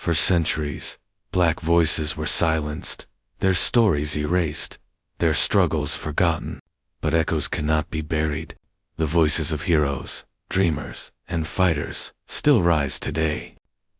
For centuries, black voices were silenced, their stories erased, their struggles forgotten. But echoes cannot be buried. The voices of heroes, dreamers, and fighters still rise today.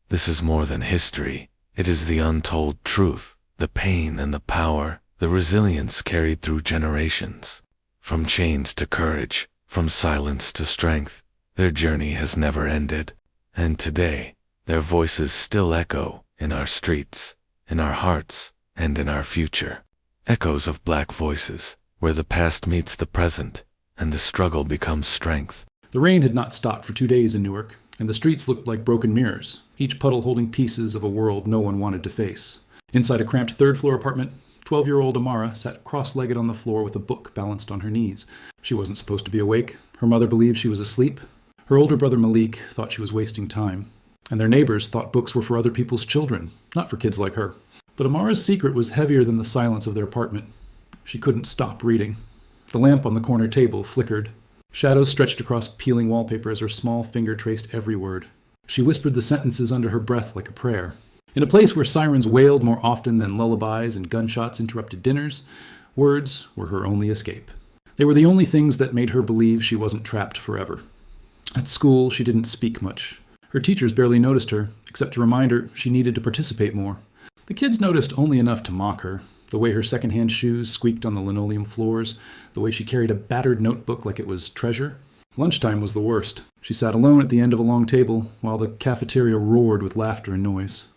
This is more than history. It is the untold truth, the pain and the power, the resilience carried through generations. From chains to courage, from silence to strength, their journey has never ended. And today, their voices still echo in our streets, in our hearts, and in our future. Echoes of black voices, where the past meets the present, and the struggle becomes strength. The rain had not stopped for 2 days in Newark, and the streets looked like broken mirrors, each puddle holding pieces of a world no one wanted to face. Inside a cramped third-floor apartment, 12-year-old Amara sat cross-legged on the floor with a book balanced on her knees. She wasn't supposed to be awake. Her mother believed she was asleep. Her older brother Malik thought she was wasting time. And their neighbors thought books were for other people's children, not for kids like her. But Amara's secret was heavier than the silence of their apartment. She couldn't stop reading. The lamp on the corner table flickered. Shadows stretched across peeling wallpaper as her small finger traced every word. She whispered the sentences under her breath like a prayer. In a place where sirens wailed more often than lullabies and gunshots interrupted dinners, words were her only escape. They were the only things that made her believe she wasn't trapped forever. At school, she didn't speak much. Her teachers barely noticed her, except to remind her she needed to participate more. The kids noticed only enough to mock her. The way her secondhand shoes squeaked on the linoleum floors, the way she carried a battered notebook like it was treasure. Lunchtime was the worst. She sat alone at the end of a long table, while the cafeteria roared with laughter and noise.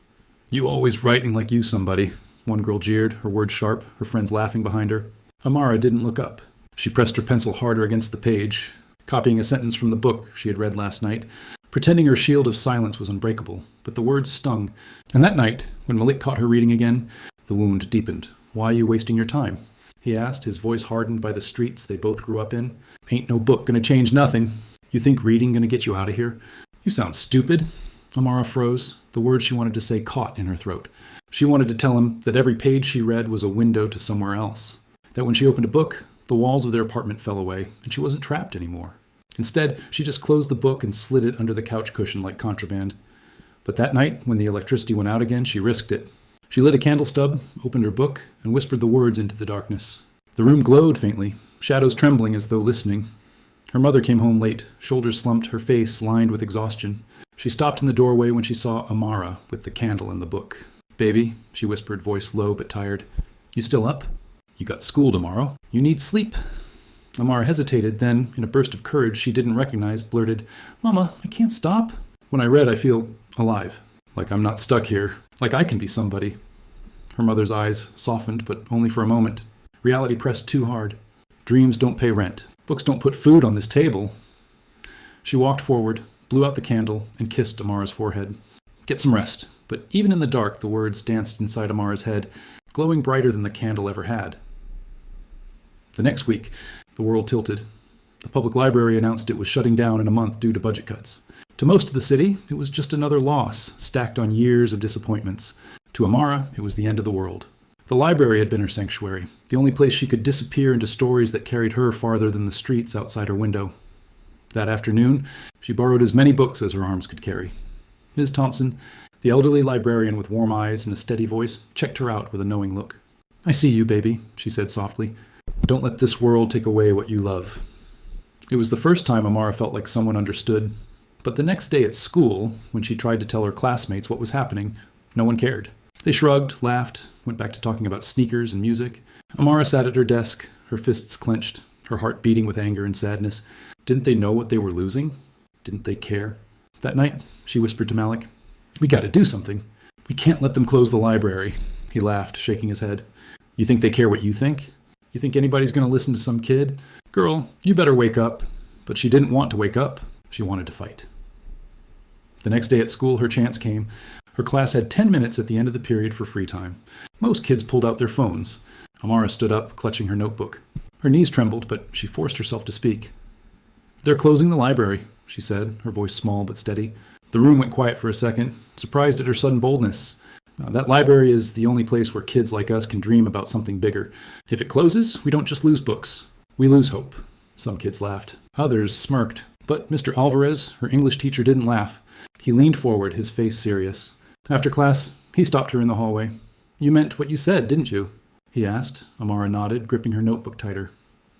"You always writing like you somebody," one girl jeered, her words sharp, her friends laughing behind her. Amara didn't look up. She pressed her pencil harder against the page, copying a sentence from the book she had read last night, pretending her shield of silence was unbreakable. But the words stung. And that night, when Malik caught her reading again, the wound deepened. "Why are you wasting your time?" he asked, his voice hardened by the streets they both grew up in. "Ain't no book gonna change nothing. You think reading gonna get you out of here? You sound stupid." Amara froze. The words she wanted to say caught in her throat. She wanted to tell him that every page she read was a window to somewhere else. That when she opened a book, the walls of their apartment fell away, and she wasn't trapped anymore. Instead, she just closed the book and slid it under the couch cushion like contraband. But that night, when the electricity went out again, she risked it. She lit a candle stub, opened her book, and whispered the words into the darkness. The room glowed faintly, shadows trembling as though listening. Her mother came home late, shoulders slumped, her face lined with exhaustion. She stopped in the doorway when she saw Amara with the candle and the book. "Baby," she whispered, voice low but tired. "You still up? You got school tomorrow. You need sleep." Amara hesitated, then, in a burst of courage she didn't recognize, blurted, "Mama, I can't stop. When I read, I feel alive. Like I'm not stuck here. Like I can be somebody." Her mother's eyes softened, but only for a moment. Reality pressed too hard. Dreams don't pay rent. Books don't put food on this table. She walked forward, blew out the candle, and kissed Amara's forehead. "Get some rest." But even in the dark, the words danced inside Amara's head, glowing brighter than the candle ever had. The next week, the world tilted. The public library announced it was shutting down in a month due to budget cuts. To most of the city, it was just another loss, stacked on years of disappointments. To Amara, it was the end of the world. The library had been her sanctuary, the only place she could disappear into stories that carried her farther than the streets outside her window. That afternoon, she borrowed as many books as her arms could carry. Ms. Thompson, the elderly librarian with warm eyes and a steady voice, checked her out with a knowing look. "I see you, baby," she said softly. "Don't let this world take away what you love." It was the first time Amara felt like someone understood. But the next day at school, when she tried to tell her classmates what was happening, no one cared. They shrugged, laughed, went back to talking about sneakers and music. Amara sat at her desk, her fists clenched, her heart beating with anger and sadness. Didn't they know what they were losing? Didn't they care? That night, she whispered to Malik, "We gotta do something. We can't let them close the library." He laughed, shaking his head. "You think they care what you think? You think anybody's gonna listen to some kid? Girl, you better wake up." But she didn't want to wake up. She wanted to fight. The next day at school, her chance came. Her class had 10 minutes at the end of the period for free time. Most kids pulled out their phones. Amara stood up, clutching her notebook. Her knees trembled, but she forced herself to speak. "They're closing the library," she said, her voice small but steady. The room went quiet for a second, surprised at her sudden boldness. That library is the only place where kids like us can dream about something bigger. If it closes, we don't just lose books. We lose hope. Some kids laughed. Others smirked. But Mr. Alvarez, her English teacher, didn't laugh. He leaned forward, his face serious. After class, he stopped her in the hallway. "You meant what you said, didn't you?" he asked. Amara nodded, gripping her notebook tighter.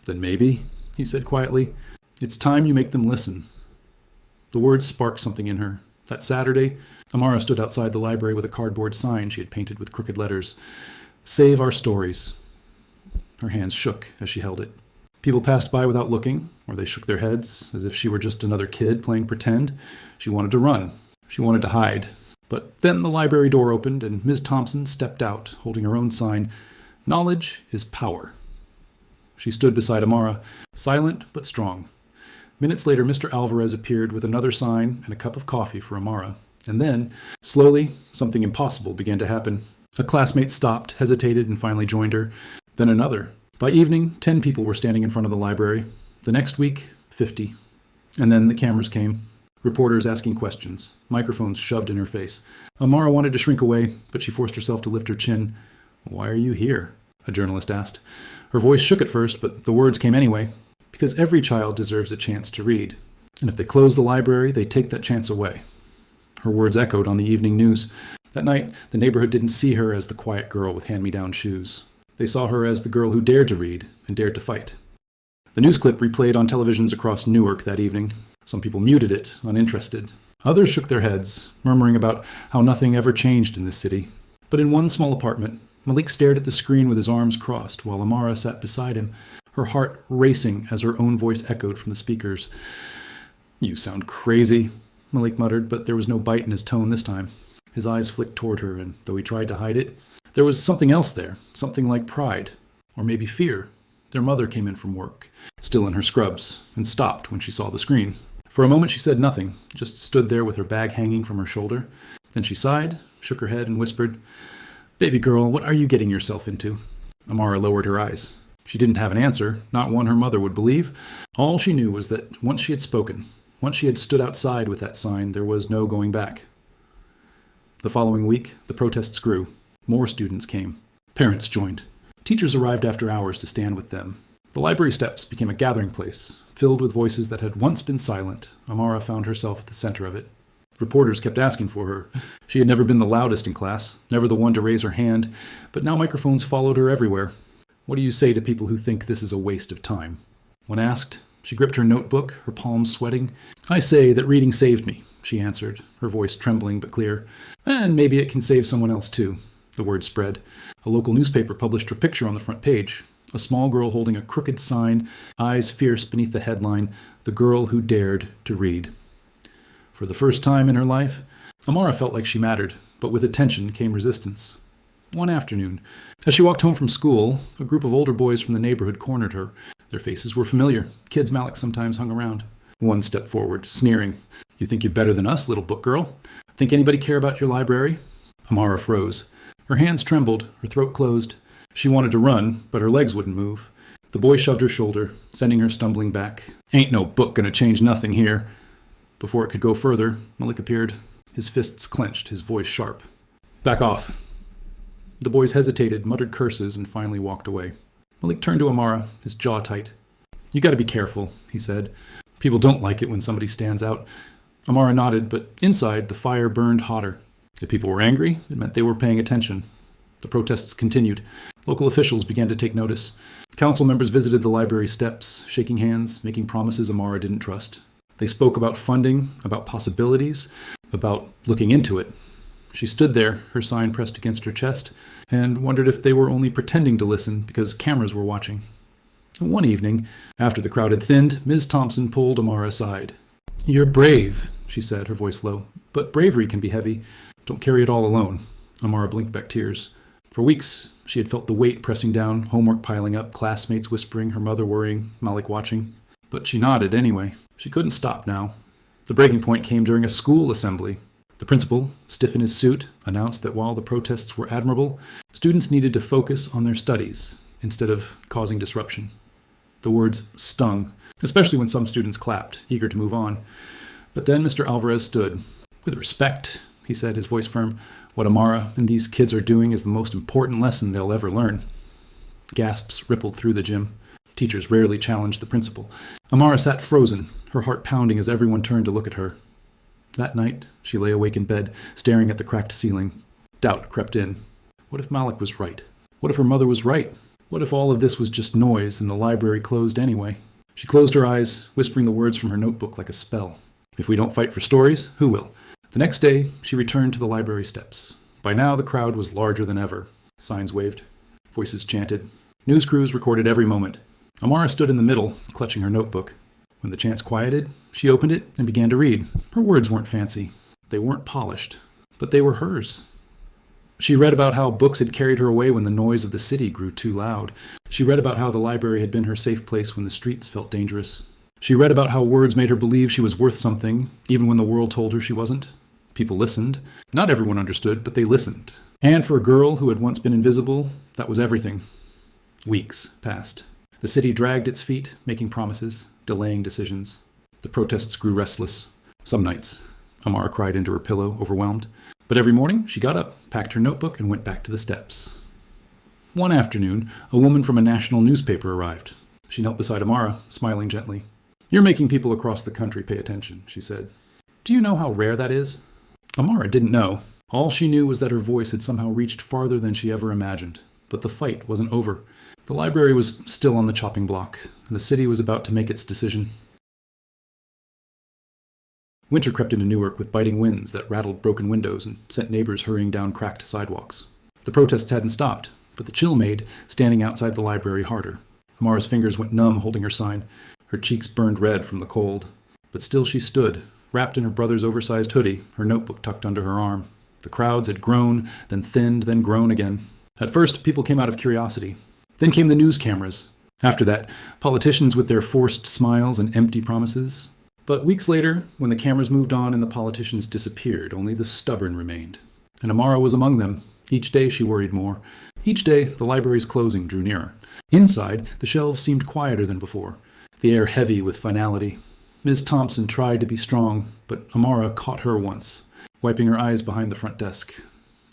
"Then maybe," he said quietly, "it's time you make them listen." The words sparked something in her. That Saturday, Amara stood outside the library with a cardboard sign she had painted with crooked letters. "Save our stories." Her hands shook as she held it. People passed by without looking, or they shook their heads as if she were just another kid playing pretend. She wanted to run. She wanted to hide. But then the library door opened, and Ms. Thompson stepped out, holding her own sign, "Knowledge is power." She stood beside Amara, silent but strong. Minutes later, Mr. Alvarez appeared with another sign and a cup of coffee for Amara. And then, slowly, something impossible began to happen. A classmate stopped, hesitated, and finally joined her. Then another. By evening, 10 people were standing in front of the library. The next week, 50. And then the cameras came. Reporters asking questions. Microphones shoved in her face. Amara wanted to shrink away, but she forced herself to lift her chin. "Why are you here?" a journalist asked. Her voice shook at first, but the words came anyway. "Because every child deserves a chance to read. And if they close the library, they take that chance away." Her words echoed on the evening news. That night, the neighborhood didn't see her as the quiet girl with hand-me-down shoes. They saw her as the girl who dared to read and dared to fight. The news clip replayed on televisions across Newark that evening. Some people muted it, uninterested. Others shook their heads, murmuring about how nothing ever changed in this city. But in one small apartment, Malik stared at the screen with his arms crossed while Amara sat beside him, her heart racing as her own voice echoed from the speakers. "You sound crazy," Malik muttered, but there was no bite in his tone this time. His eyes flicked toward her, and though he tried to hide it, there was something else there, something like pride, or maybe fear. Their mother came in from work, still in her scrubs, and stopped when she saw the screen. For a moment she said nothing, just stood there with her bag hanging from her shoulder. Then she sighed, shook her head, and whispered, "Baby girl, what are you getting yourself into?" Amara lowered her eyes. She didn't have an answer, not one her mother would believe. All she knew was that once she had spoken, once she had stood outside with that sign, there was no going back. The following week, the protests grew. More students came. Parents joined. Teachers arrived after hours to stand with them. The library steps became a gathering place, filled with voices that had once been silent. Amara found herself at the center of it. Reporters kept asking for her. She had never been the loudest in class, never the one to raise her hand, but now microphones followed her everywhere. What do you say to people who think this is a waste of time? When asked, she gripped her notebook, her palms sweating. "I say that reading saved me," she answered, her voice trembling but clear. "And maybe it can save someone else too." The word spread. A local newspaper published her picture on the front page. A small girl holding a crooked sign, eyes fierce beneath the headline, "The Girl Who Dared to Read." For the first time in her life, Amara felt like she mattered, but with attention came resistance. One afternoon, as she walked home from school, a group of older boys from the neighborhood cornered her. Their faces were familiar. Kids Malik sometimes hung around. One stepped forward, sneering. "You think you're better than us, little book girl? Think anybody care about your library?" Amara froze. Her hands trembled, her throat closed. She wanted to run, but her legs wouldn't move. The boy shoved her shoulder, sending her stumbling back. "Ain't no book gonna change nothing here." Before it could go further, Malik appeared, his fists clenched, his voice sharp. "Back off." The boys hesitated, muttered curses, and finally walked away. Malik turned to Amara, his jaw tight. "You gotta be careful," he said. "People don't like it when somebody stands out." Amara nodded, but inside the fire burned hotter. If people were angry, it meant they were paying attention. The protests continued. Local officials began to take notice. Council members visited the library steps, shaking hands, making promises Amara didn't trust. They spoke about funding, about possibilities, about looking into it. She stood there, her sign pressed against her chest, and wondered if they were only pretending to listen because cameras were watching. One evening, after the crowd had thinned, Ms. Thompson pulled Amara aside. "You're brave," she said, her voice low, "but bravery can be heavy. Don't carry it all alone." Amara blinked back tears. For weeks, she had felt the weight pressing down, homework piling up, classmates whispering, her mother worrying, Malik watching. But she nodded anyway. She couldn't stop now. The breaking point came during a school assembly. The principal, stiff in his suit, announced that while the protests were admirable, students needed to focus on their studies instead of causing disruption. The words stung, especially when some students clapped, eager to move on. But then Mr. Alvarez stood. "With respect," he said, his voice firm, "what Amara and these kids are doing is the most important lesson they'll ever learn." Gasps rippled through the gym. Teachers rarely challenged the principal. Amara sat frozen, her heart pounding as everyone turned to look at her. That night, she lay awake in bed, staring at the cracked ceiling. Doubt crept in. What if Malik was right? What if her mother was right? What if all of this was just noise and the library closed anyway? She closed her eyes, whispering the words from her notebook like a spell. If we don't fight for stories, who will? The next day, she returned to the library steps. By now, the crowd was larger than ever. Signs waved. Voices chanted. News crews recorded every moment. Amara stood in the middle, clutching her notebook. When the chants quieted, she opened it and began to read. Her words weren't fancy. They weren't polished. But they were hers. She read about how books had carried her away when the noise of the city grew too loud. She read about how the library had been her safe place when the streets felt dangerous. She read about how words made her believe she was worth something, even when the world told her she wasn't. People listened. Not everyone understood, but they listened. And for a girl who had once been invisible, that was everything. Weeks passed. The city dragged its feet, making promises, delaying decisions. The protests grew restless. Some nights, Amara cried into her pillow, overwhelmed. But every morning, she got up, packed her notebook, and went back to the steps. One afternoon, a woman from a national newspaper arrived. She knelt beside Amara, smiling gently. You're making people across the country pay attention, she said. Do you know how rare that is? Amara didn't know. All she knew was that her voice had somehow reached farther than she ever imagined. But the fight wasn't over. The library was still on the chopping block, and the city was about to make its decision. Winter crept into Newark with biting winds that rattled broken windows and sent neighbors hurrying down cracked sidewalks. The protests hadn't stopped, but the chill made standing outside the library harder. Amara's fingers went numb holding her sign. Her cheeks burned red from the cold. But still she stood, wrapped in her brother's oversized hoodie, her notebook tucked under her arm. The crowds had grown, then thinned, then grown again. At first, people came out of curiosity. Then came the news cameras. After that, politicians with their forced smiles and empty promises. But weeks later, when the cameras moved on and the politicians disappeared, only the stubborn remained. And Amara was among them. Each day she worried more. Each day, the library's closing drew nearer. Inside, the shelves seemed quieter than before, the air heavy with finality. Ms. Thompson tried to be strong, but Amara caught her once, wiping her eyes behind the front desk.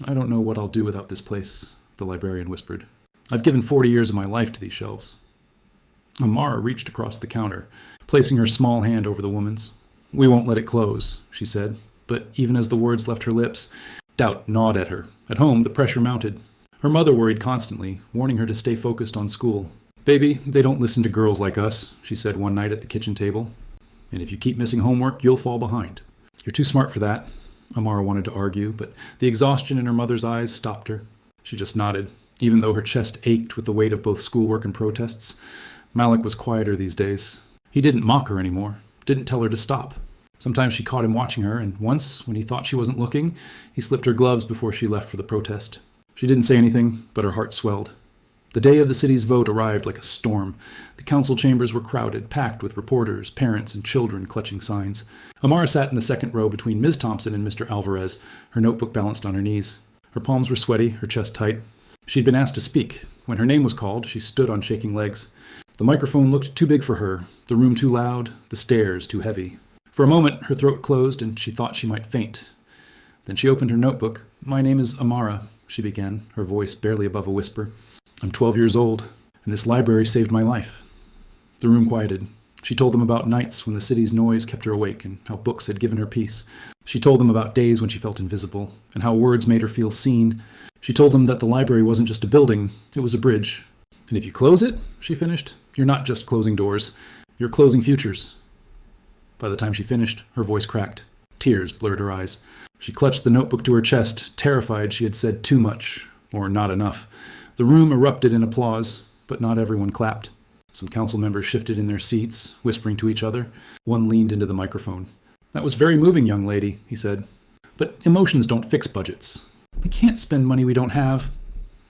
I don't know what I'll do without this place, the librarian whispered. I've given 40 years of my life to these shelves. Amara reached across the counter, placing her small hand over the woman's. We won't let it close, she said, but even as the words left her lips, doubt gnawed at her. At home, the pressure mounted. Her mother worried constantly, warning her to stay focused on school. Baby, they don't listen to girls like us, she said one night at the kitchen table. And if you keep missing homework, you'll fall behind. You're too smart for that, Amara wanted to argue, but the exhaustion in her mother's eyes stopped her. She just nodded, even though her chest ached with the weight of both schoolwork and protests. Malik was quieter these days. He didn't mock her anymore, didn't tell her to stop. Sometimes she caught him watching her, and once, when he thought she wasn't looking, he slipped her gloves before she left for the protest. She didn't say anything, but her heart swelled. The day of the city's vote arrived like a storm. The council chambers were crowded, packed with reporters, parents, and children clutching signs. Amara sat in the second row between Ms. Thompson and Mr. Alvarez, her notebook balanced on her knees. Her palms were sweaty, her chest tight. She'd been asked to speak. When her name was called, she stood on shaking legs. The microphone looked too big for her, the room too loud, the stairs too heavy. For a moment, her throat closed and she thought she might faint. Then she opened her notebook. My name is Amara, she began, her voice barely above a whisper. I'm 12 years old, and this library saved my life. The room quieted. She told them about nights when the city's noise kept her awake and how books had given her peace. She told them about days when she felt invisible and how words made her feel seen. She told them that the library wasn't just a building, it was a bridge. And if you close it, she finished, you're not just closing doors, you're closing futures. By the time she finished, her voice cracked. Tears blurred her eyes. She clutched the notebook to her chest, terrified she had said too much, or not enough. The room erupted in applause, but not everyone clapped. Some council members shifted in their seats, whispering to each other. One leaned into the microphone. That was very moving, young lady, he said. But emotions don't fix budgets. We can't spend money we don't have.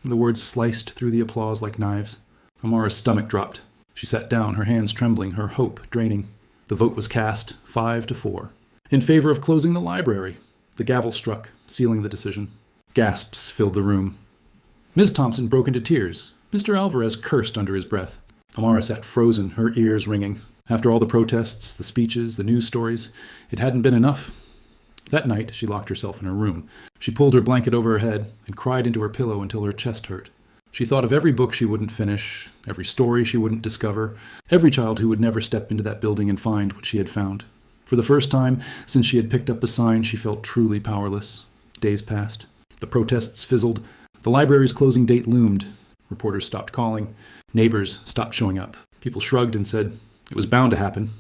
The words sliced through the applause like knives. Amara's stomach dropped. She sat down, her hands trembling, her hope draining. The vote was cast, 5-4, in favor of closing the library. The gavel struck, sealing the decision. Gasps filled the room. Ms. Thompson broke into tears. Mr. Alvarez cursed under his breath. Amara sat frozen, her ears ringing. After all the protests, the speeches, the news stories, it hadn't been enough. That night, she locked herself in her room. She pulled her blanket over her head and cried into her pillow until her chest hurt. She thought of every book she wouldn't finish, every story she wouldn't discover, every child who would never step into that building and find what she had found. For the first time since she had picked up a sign, she felt truly powerless. Days passed. The protests fizzled. The library's closing date loomed. Reporters stopped calling. Neighbors stopped showing up. People shrugged and said, it was bound to happen.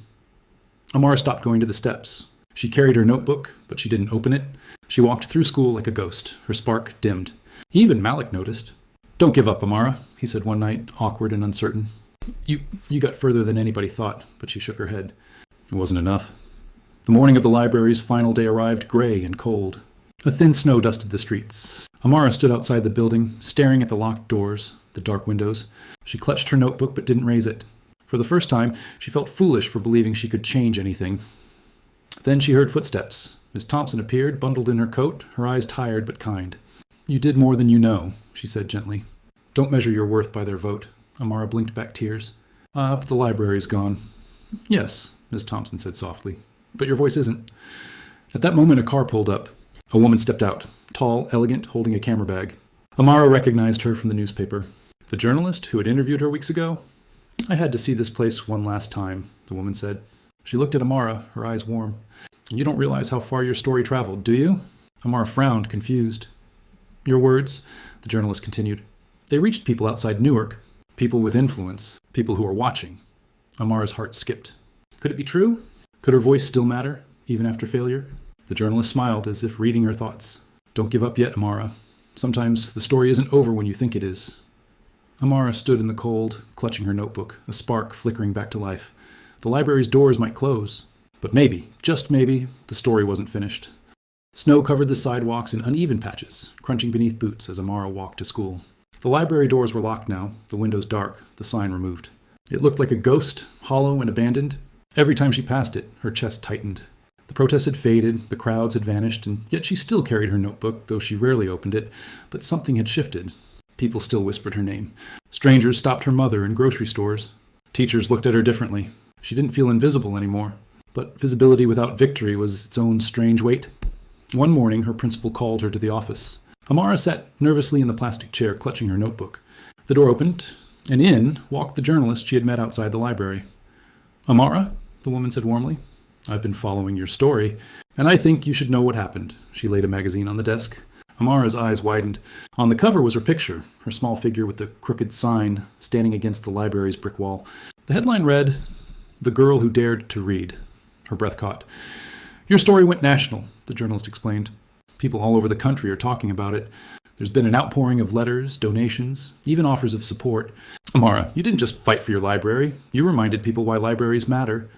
Amara stopped going to the steps. She carried her notebook, but she didn't open it. She walked through school like a ghost. Her spark dimmed. Even Malik noticed. Don't give up, Amara, he said one night, awkward and uncertain. You got further than anybody thought, but she shook her head. It wasn't enough. The morning of the library's final day arrived gray and cold. A thin snow dusted the streets. Amara stood outside the building, staring at the locked doors, the dark windows. She clutched her notebook but didn't raise it. For the first time, she felt foolish for believing she could change anything. Then she heard footsteps. Miss Thompson appeared, bundled in her coat, her eyes tired but kind. You did more than you know, she said gently. Don't measure your worth by their vote. Amara blinked back tears. But the library's gone. Yes, Miss Thompson said softly. But your voice isn't. At that moment, a car pulled up. A woman stepped out, tall, elegant, holding a camera bag. Amara recognized her from the newspaper. The journalist who had interviewed her weeks ago? I had to see this place one last time, the woman said. She looked at Amara, her eyes warm. You don't realize how far your story traveled, do you? Amara frowned, confused. Your words, the journalist continued. They reached people outside Newark, people with influence, people who are watching. Amara's heart skipped. Could it be true? Could her voice still matter, even after failure? The journalist smiled, as if reading her thoughts. Don't give up yet, Amara. Sometimes the story isn't over when you think it is. Amara stood in the cold, clutching her notebook, a spark flickering back to life. The library's doors might close, but maybe, just maybe, the story wasn't finished. Snow covered the sidewalks in uneven patches, crunching beneath boots as Amara walked to school. The library doors were locked now, the windows dark, the sign removed. It looked like a ghost, hollow and abandoned. Every time she passed it, her chest tightened. The protests had faded, the crowds had vanished, and yet she still carried her notebook, though she rarely opened it. But something had shifted. People still whispered her name. Strangers stopped her mother in grocery stores. Teachers looked at her differently. She didn't feel invisible anymore. But visibility without victory was its own strange weight. One morning, her principal called her to the office. Amara sat nervously in the plastic chair, clutching her notebook. The door opened, and in walked the journalist she had met outside the library. Amara, the woman said warmly, I've been following your story, and I think you should know what happened. She laid a magazine on the desk. Amara's eyes widened. On the cover was her picture, her small figure with the crooked sign standing against the library's brick wall. The headline read, The Girl Who Dared to Read. Her breath caught. Your story went national, the journalist explained. People all over the country are talking about it. There's been an outpouring of letters, donations, even offers of support. Amara, you didn't just fight for your library. You reminded people why libraries matter.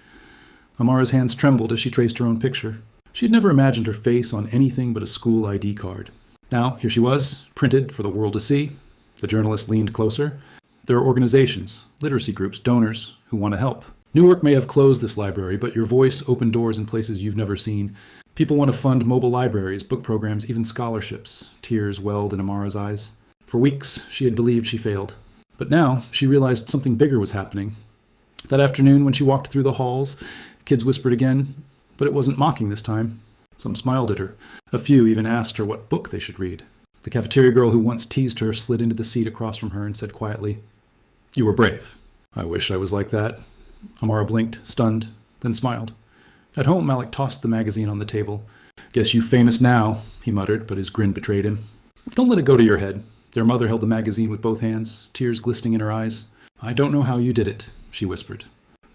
Amara's hands trembled as she traced her own picture. She had never imagined her face on anything but a school ID card. Now, here she was, printed for the world to see. The journalist leaned closer. There are organizations, literacy groups, donors who want to help. Newark may have closed this library, but your voice opened doors in places you've never seen. People want to fund mobile libraries, book programs, even scholarships. Tears welled in Amara's eyes. For weeks, she had believed she failed. But now, she realized something bigger was happening. That afternoon, when she walked through the halls, kids whispered again, but it wasn't mocking this time. Some smiled at her. A few even asked her what book they should read. The cafeteria girl who once teased her slid into the seat across from her and said quietly, You were brave. I wish I was like that. Amara blinked, stunned, then smiled. At home, Malik tossed the magazine on the table. Guess you famous now, he muttered, but his grin betrayed him. Don't let it go to your head. Their mother held the magazine with both hands, tears glistening in her eyes. I don't know how you did it, she whispered.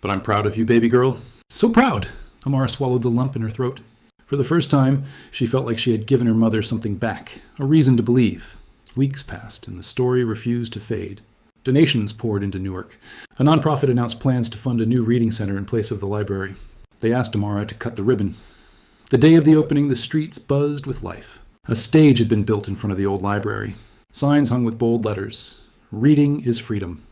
But I'm proud of you, baby girl. So proud! Amara swallowed the lump in her throat. For the first time, she felt like she had given her mother something back, a reason to believe. Weeks passed, and the story refused to fade. Donations poured into Newark. A nonprofit announced plans to fund a new reading center in place of the library. They asked Amara to cut the ribbon. The day of the opening, the streets buzzed with life. A stage had been built in front of the old library. Signs hung with bold letters. Reading is freedom.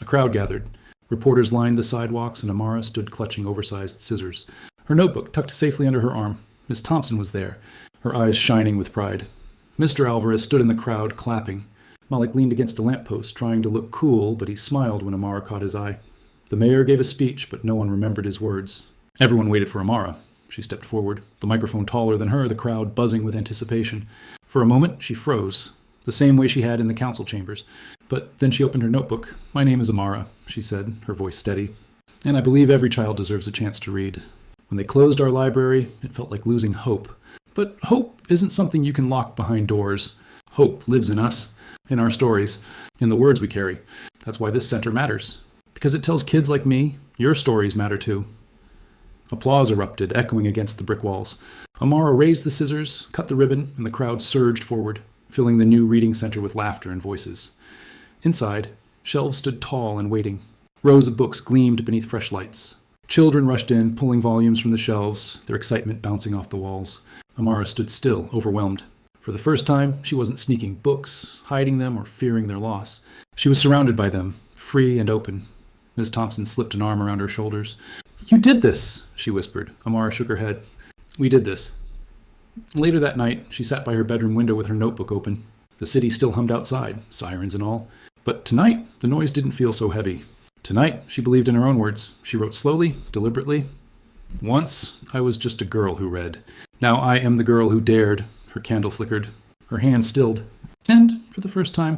A crowd gathered. Reporters lined the sidewalks, and Amara stood clutching oversized scissors. Her notebook tucked safely under her arm. Miss Thompson was there, her eyes shining with pride. Mr. Alvarez stood in the crowd, clapping. Malik leaned against a lamppost, trying to look cool, but he smiled when Amara caught his eye. The mayor gave a speech, but no one remembered his words. Everyone waited for Amara. She stepped forward, the microphone taller than her, the crowd buzzing with anticipation. For a moment, she froze, the same way she had in the council chambers. But then she opened her notebook. My name is Amara, she said, her voice steady. And I believe every child deserves a chance to read. When they closed our library, it felt like losing hope. But hope isn't something you can lock behind doors. Hope lives in us, in our stories, in the words we carry. That's why this center matters. Because it tells kids like me, your stories matter too. Applause erupted, echoing against the brick walls. Amara raised the scissors, cut the ribbon, and the crowd surged forward, filling the new reading center with laughter and voices. Inside, shelves stood tall and waiting. Rows of books gleamed beneath fresh lights. Children rushed in, pulling volumes from the shelves, their excitement bouncing off the walls. Amara stood still, overwhelmed. For the first time, she wasn't sneaking books, hiding them, or fearing their loss. She was surrounded by them, free and open. Miss Thompson slipped an arm around her shoulders. "You did this," she whispered. Amara shook her head. "We did this." Later that night, she sat by her bedroom window with her notebook open. The city still hummed outside, sirens and all. But tonight, the noise didn't feel so heavy. Tonight, she believed in her own words. She wrote slowly, deliberately. "Once, I was just a girl who read. Now I am the girl who dared." Her candle flickered. Her hand stilled. And, for the first time,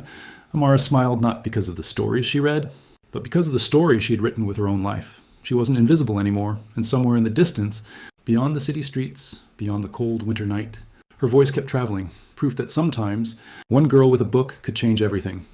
Amara smiled not because of the stories she read, but because of the story she had written with her own life. She wasn't invisible anymore, and somewhere in the distance, beyond the city streets, beyond the cold winter night, her voice kept traveling, proof that sometimes one girl with a book could change everything.